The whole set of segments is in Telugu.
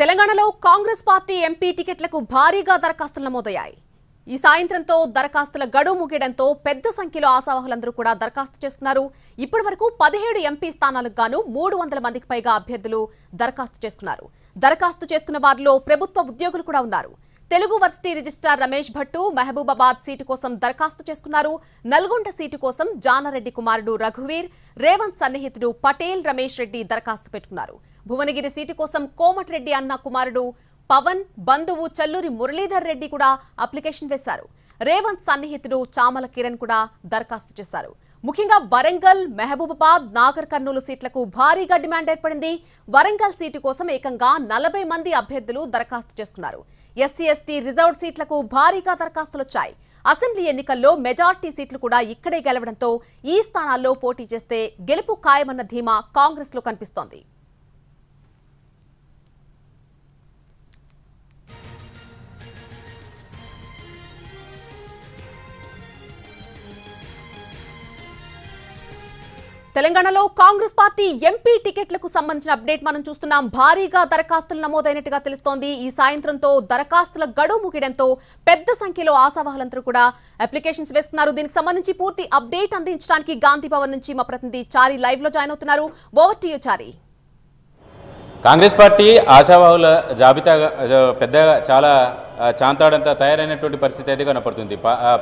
తెలంగాణలో కాంగ్రెస్ పార్టీ ఎంపీ టికెట్లకు భారీగా దరఖాస్తులు నమోదయ్యాయి. ఈ సాయంత్రంతో దరఖాస్తుల గడువు ముగియడంతో పెద్ద సంఖ్యలో ఆశావాహులందరూ కూడా దరఖాస్తు చేసుకున్నారు. ఇప్పటివరకు 17 ఎంపీ స్థానాలకు గాను 300 మందికి పైగా అభ్యర్థులు దరఖాస్తు చేసుకున్నారు. దరఖాస్తు చేసుకున్న వారిలో ప్రభుత్వ ఉద్యోగులు కూడా ఉన్నారు. Telugu varsity registrar Ramesh Bhattu Mahabubabad seat కోసం దరఖాస్తు చేసుకున్నారు. నల్గొండ సీటు కోసం జానారెడ్డి కుమారుడు రఘువీర్, రేవంత్ సన్నిహితుడు పటేల్ రమేష్ రెడ్డి దరఖాస్తు పెట్టుకున్నారు. భువనగిరి సీటు కోసం కోమటిరెడ్డి అన్న కుమారుడు పవన్ బంధువు చల్లూరి మురళీధర్ రెడ్డి కూడా అప్లికేషన్ వేశారు. రేవంత్ సన్నిహితుడు చామల కిరణ్ కూడా దరఖాస్తు చేశారు. ముఖ్యంగా వరంగల్, మహబూబాబాద్, నాగర్ కర్నూలు సీట్లకు భారీగా డిమాండ్ ఏర్పడింది. వరంగల్ సీటు కోసం ఏకంగా 40 మంది అభ్యర్థులు దరఖాస్తు చేసుకున్నారు. ఎస్సీ ఎస్టీ రిజర్వ్డ్ సీట్లకు భారీగా దరఖాస్తులొచ్చాయి. అసెంబ్లీ ఎన్నికల్లో మెజార్టీ సీట్లు కూడా ఇక్కడే గెలవడంతో ఈ స్థానాల్లో పోటీ చేస్తే గెలుపు ఖాయమన్న ధీమా కాంగ్రెస్ లో కనిపిస్తోంది. తెలంగాణలో కాంగ్రెస్ పార్టీ ఎంపీ టికెట్లకు సంబంధించిన అప్డేట్ మనం చూస్తున్నాం. భారీగా దరఖాస్తులు నమోదైనట్టుగా తెలుస్తోంది. ఈ సాయంత్రంతో దరఖాస్తుల గడువు ముగియడంతో పెద్ద సంఖ్యలో ఆశావాహులందరూ కూడా అప్లికేషన్స్ వేసుకున్నారు. దీనికి సంబంధించి పూర్తి అప్డేట్ అందించడానికి గాంధీ భవన్ నుంచి మా ప్రతినిధి చారి లైవ్ లో జాయిన్ అవుతున్నారు. Over to you Chari. Congress party ఆశావాహుల జాబితా పెద్దగా చాలా చాంతాడంతా తయారైనటువంటి పరిస్థితి అయితే కనపడుతుంది.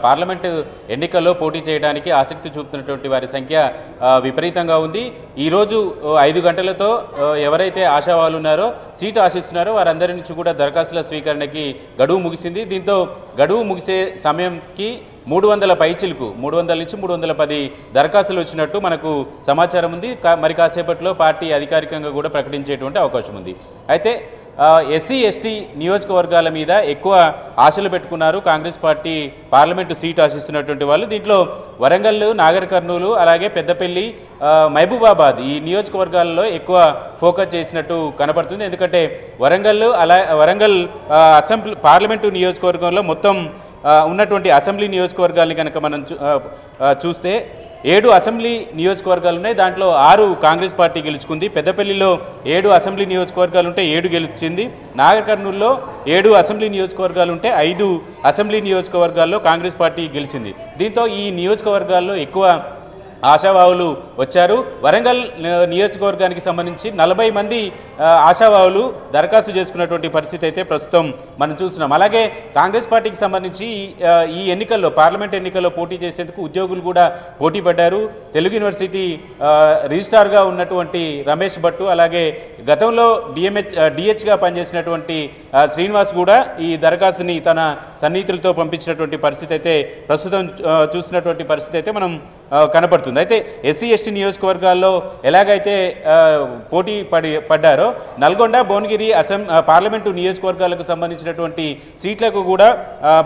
పార్లమెంటు ఎన్నికల్లో పోటీ చేయడానికి ఆసక్తి చూపుతున్నటువంటి వారి సంఖ్య విపరీతంగా ఉంది. ఈరోజు 5 గంటలతో ఎవరైతే ఆశావాహులు ఉన్నారో, సీటు ఆశిస్తున్నారో వారందరి నుంచి కూడా దరఖాస్తుల స్వీకరణకి గడువు ముగిసింది. దీంతో గడువు ముగిసే సమయంకి 300 పైచిలకు 300 నుంచి 310 దరఖాస్తులు వచ్చినట్టు మనకు సమాచారం ఉంది. మరి కాసేపట్లో పార్టీ అధికారికంగా కూడా ప్రకటించేటువంటి అవకాశం ఉంది. అయితే ఎస్సీ ఎస్టీ నియోజకవర్గాల మీద ఎక్కువ ఆశలు పెట్టుకున్నారు కాంగ్రెస్ పార్టీ పార్లమెంటు సీటు ఆశిస్తున్నటువంటి వాళ్ళు. దీంట్లో వరంగల్, నాగర్ కర్నూలు, అలాగే పెద్దపల్లి, మహబూబాబాద్ ఈ నియోజకవర్గాల్లో ఎక్కువ ఫోకస్ చేసినట్టు కనపడుతుంది. ఎందుకంటే వరంగల్ అసెంబ్లీ పార్లమెంటు నియోజకవర్గంలో మొత్తం ఉన్నటువంటి అసెంబ్లీ నియోజకవర్గాల్ని కనుక మనం చూస్తే 7 అసెంబ్లీ నియోజకవర్గాలు ఉన్నాయి. దాంట్లో 6 కాంగ్రెస్ పార్టీ గెలుచుకుంది. పెద్దపల్లిలో 7 అసెంబ్లీ నియోజకవర్గాలు ఉంటే 7 గెలుచుకుంది. నాగర్ కర్నూలులో 7 అసెంబ్లీ నియోజకవర్గాలు ఉంటే 5 అసెంబ్లీ నియోజకవర్గాల్లో కాంగ్రెస్ పార్టీ గెలిచింది. దీంతో ఈ నియోజకవర్గాల్లో ఎక్కువ ఆశావాహులు వచ్చారు. వరంగల్ నియోజకవర్గానికి సంబంధించి 40 మంది ఆశావాహులు దరఖాస్తు చేసుకున్నటువంటి పరిస్థితి అయితే ప్రస్తుతం మనం చూస్తున్నాం. అలాగే కాంగ్రెస్ పార్టీకి సంబంధించి ఈ ఎన్నికల్లో పార్లమెంట్ ఎన్నికల్లో పోటీ చేసేందుకు ఉద్యోగులు కూడా పోటీ పడ్డారు. తెలుగు యూనివర్సిటీ రిజిస్ట్రార్గా ఉన్నటువంటి రమేష్ భట్టు, అలాగే గతంలో డిహెచ్గా పనిచేసినటువంటి శ్రీనివాస్ కూడా ఈ దరఖాస్తుని తన సన్నిహితులతో పంపించినటువంటి పరిస్థితి అయితే ప్రస్తుతం చూసినటువంటి పరిస్థితి అయితే మనం కనపడుతుంది. అయితే ఎస్సీ ఎస్టీ నియోజకవర్గాల్లో ఎలాగైతే పోటీ పడ్డారో నల్గొండ, భువనగిరి పార్లమెంటు నియోజకవర్గాలకు సంబంధించినటువంటి సీట్లకు కూడా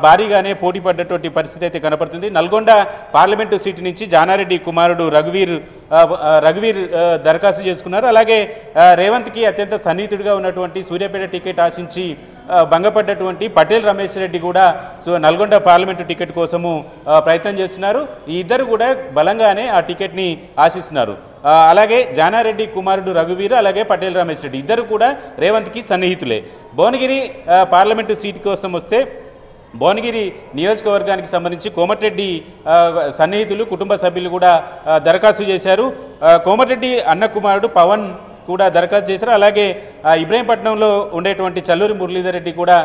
భారీగానే పోటీ పడ్డటువంటి పరిస్థితి అయితే కనపడుతుంది. నల్గొండ పార్లమెంటు సీటు నుంచి జానారెడ్డి కుమారుడు రఘువీర్ దరఖాస్తు చేసుకున్నారు. అలాగే రేవంత్కి అత్యంత సన్నిహితుడిగా ఉన్నటువంటి సూర్యాపేట టికెట్ ఆశించి భంగపడ్డటువంటి పటేల్ రమేష్ రెడ్డి కూడా నల్గొండ పార్లమెంటు టికెట్ కోసము ప్రయత్నం చేస్తున్నారు. ఈ ఇద్దరు కూడా బలంగానే ఆ టికెట్ని ఆశిస్తున్నారు. అలాగే జానారెడ్డి కుమారుడు రఘువీర్, అలాగే పటేల్ రమేష్ రెడ్డి ఇద్దరు కూడా రేవంత్కి సన్నిహితులే. భువనగిరి పార్లమెంటు సీటు కోసం వస్తే భువనగిరి నియోజకవర్గానికి సంబంధించి కోమటిరెడ్డి సన్నిహితులు, కుటుంబ సభ్యులు కూడా దరఖాస్తు చేశారు. కోమటిరెడ్డి అన్న కుమారుడు పవన్ కూడా దరఖాస్తు చేశారు. అలాగే ఇబ్రహీంపట్నంలో ఉండేటువంటి చల్లూరి మురళీధర్ రెడ్డి కూడా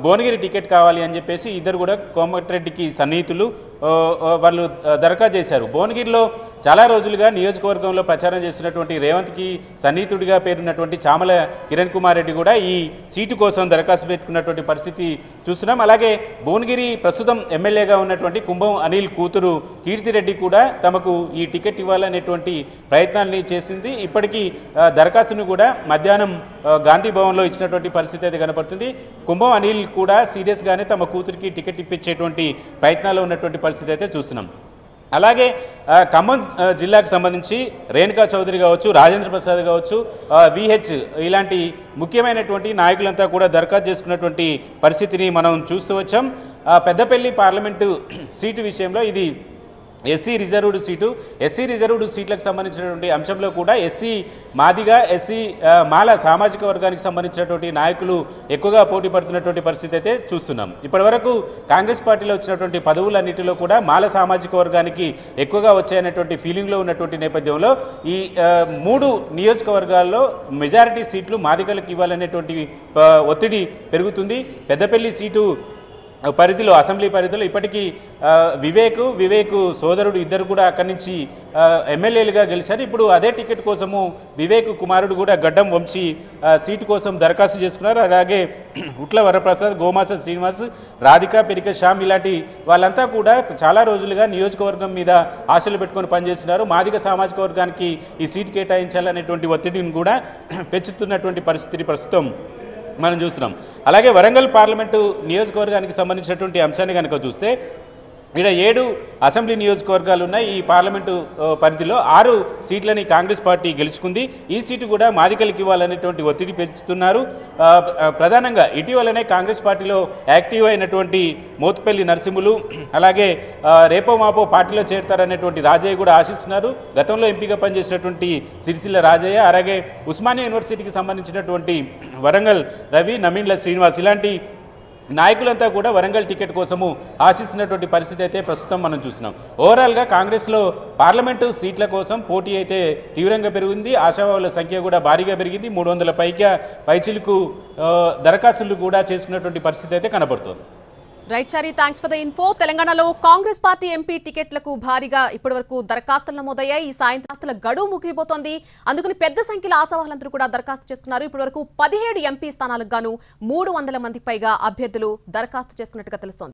భువనగిరి టికెట్ కావాలి అని చెప్పేసి ఇద్దరు కూడా కోమటిరెడ్డికి సన్నిహితులు వాళ్ళు దరఖాస్తు చేశారు. భువనగిరిలో చాలా రోజులుగా నియోజకవర్గంలో ప్రచారం చేస్తున్నటువంటి రేవంత్కి సన్నిహితుడిగా పేరున్నటువంటి చామల కిరణ్ కుమార్ రెడ్డి కూడా ఈ సీటు కోసం దరఖాస్తు పెట్టుకున్నటువంటి పరిస్థితి చూస్తున్నాం. అలాగే భువనగిరి ప్రస్తుతం ఎమ్మెల్యేగా ఉన్నటువంటి కుంభం అనిల్ కూతురు కీర్తిరెడ్డి కూడా తమకు ఈ టికెట్ ఇవ్వాలనేటువంటి ప్రయత్నాన్ని చేసింది. ఇప్పటికీ దరఖాస్తును కూడా మధ్యాహ్నం గాంధీ భవన్లో ఇచ్చినటువంటి పరిస్థితి అయితే కనపడుతుంది. కుంభం అనిల్ కూడా సీరియస్గానే తమ కూతురికి టికెట్ ఇప్పించేటువంటి ప్రయత్నాలు ఉన్నటువంటి పరిస్థితి అయితే చూస్తున్నాం. అలాగే ఖమ్మం జిల్లాకు సంబంధించి రేణుకా చౌదరి కావచ్చు, రాజేంద్ర ప్రసాద్ కావచ్చు, విహెచ్ ఇలాంటి ముఖ్యమైనటువంటి నాయకులంతా కూడా దరఖాస్తు చేసుకున్నటువంటి పరిస్థితిని మనం చూస్తూ వచ్చాం. పెద్దపల్లి పార్లమెంటు సీటు విషయంలో ఇది ఎస్సీ రిజర్వ్డ్ సీట్లకు సంబంధించినటువంటి అంశంలో కూడా ఎస్సీ మాదిగా ఎస్సీ మాల సామాజిక వర్గానికి సంబంధించినటువంటి నాయకులు ఎక్కువగా పోటీ పడుతున్నటువంటి పరిస్థితి అయితే చూస్తున్నాం. ఇప్పటివరకు కాంగ్రెస్ పార్టీలో వచ్చినటువంటి పదవులన్నిటిలో కూడా మాల సామాజిక వర్గానికి ఎక్కువగా వచ్చాయనేటువంటి ఫీలింగ్లో ఉన్నటువంటి నేపథ్యంలో ఈ 3 నియోజకవర్గాల్లో మెజారిటీ సీట్లు మాదిగలకు ఇవ్వాలనేటువంటి ఒత్తిడి పెరుగుతుంది. పెద్దపల్లి సీటు పరిధిలో అసెంబ్లీ పరిధిలో ఇప్పటికీ వివేక్ సోదరుడు ఇద్దరు కూడా అక్కడి నుంచి ఎమ్మెల్యేలుగా గెలిచారు. ఇప్పుడు అదే టికెట్ కోసము వివేక్ కుమారుడు కూడా గడ్డం వంశీ సీటు కోసం దరఖాస్తు చేసుకున్నారు. అలాగే ఉట్ల వరప్రసాద్, గోమాస శ్రీనివాస్, రాధిక పెరిక శ్యామ్ ఇలాంటి వాళ్ళంతా కూడా చాలా రోజులుగా నియోజకవర్గం మీద ఆశలు పెట్టుకొని పనిచేస్తున్నారు. మాదిగ సామాజిక వర్గానికి ఈ సీటు కేటాయించాలనేటువంటి ఒత్తిడిని కూడా పెంచుతున్నటువంటి పరిస్థితిని ప్రస్తుతం మనం చూస్తున్నాం. అలాగే వరంగల్ పార్లమెంటు నియోజకవర్గానికి సంబంధించినటువంటి అంశాన్ని కనుక చూస్తే ఇక్కడ 7 అసెంబ్లీ నియోజకవర్గాలు ఉన్నాయి. ఈ పార్లమెంటు పరిధిలో 6 సీట్లని కాంగ్రెస్ పార్టీ గెలుచుకుంది. ఈ సీటు కూడా మాదికలకి ఇవ్వాలనేటువంటి ఒత్తిడి పెంచుతున్నారు. ప్రధానంగా ఇటీవలనే కాంగ్రెస్ పార్టీలో యాక్టివ్ అయినటువంటి మోత్పల్లి నరసింహులు, అలాగే రేపో మాపో పార్టీలో చేరతారనేటువంటి రాజయ్య కూడా ఆశిస్తున్నారు. గతంలో ఎంపీగా పనిచేసినటువంటి సిరిసిల్ల రాజయ్య, అలాగే ఉస్మానియా యూనివర్సిటీకి సంబంధించినటువంటి వరంగల్ రవి, నమీన్ల శ్రీనివాస్ ఇలాంటి నాయకులంతా కూడా వరంగల్ టికెట్ కోసము ఆశిస్తున్నటువంటి పరిస్థితి అయితే ప్రస్తుతం మనం చూస్తున్నాం. ఓవరాల్గా కాంగ్రెస్లో పార్లమెంటు సీట్ల కోసం పోటీ అయితే తీవ్రంగా పెరిగింది. ఆశావాహుల సంఖ్య కూడా భారీగా పెరిగింది. 300 పైచిలకు దరఖాస్తులు కూడా చేసుకున్నటువంటి పరిస్థితి అయితే కనబడుతోంది. Right Chari, thanks for the info. తెలంగాణలో కాంగ్రెస్ పార్టీ ఎంపీ టికెట్లకు భారీగా ఇప్పటివరకు దరఖాస్తులు నమోదయ్యాయి. ఈ సాయంత్రాస్తుల గడువు ముగిపోతోంది. అందుకని పెద్ద సంఖ్యలో ఆశావాహులందరూ కూడా దరఖాస్తు చేసుకున్నారు. ఇప్పటివరకు 17 ఎంపీ స్థానాలకు గాను 300 మందికి పైగా అభ్యర్థులు దరఖాస్తు చేసుకున్నట్టుగా తెలుస్తోంది.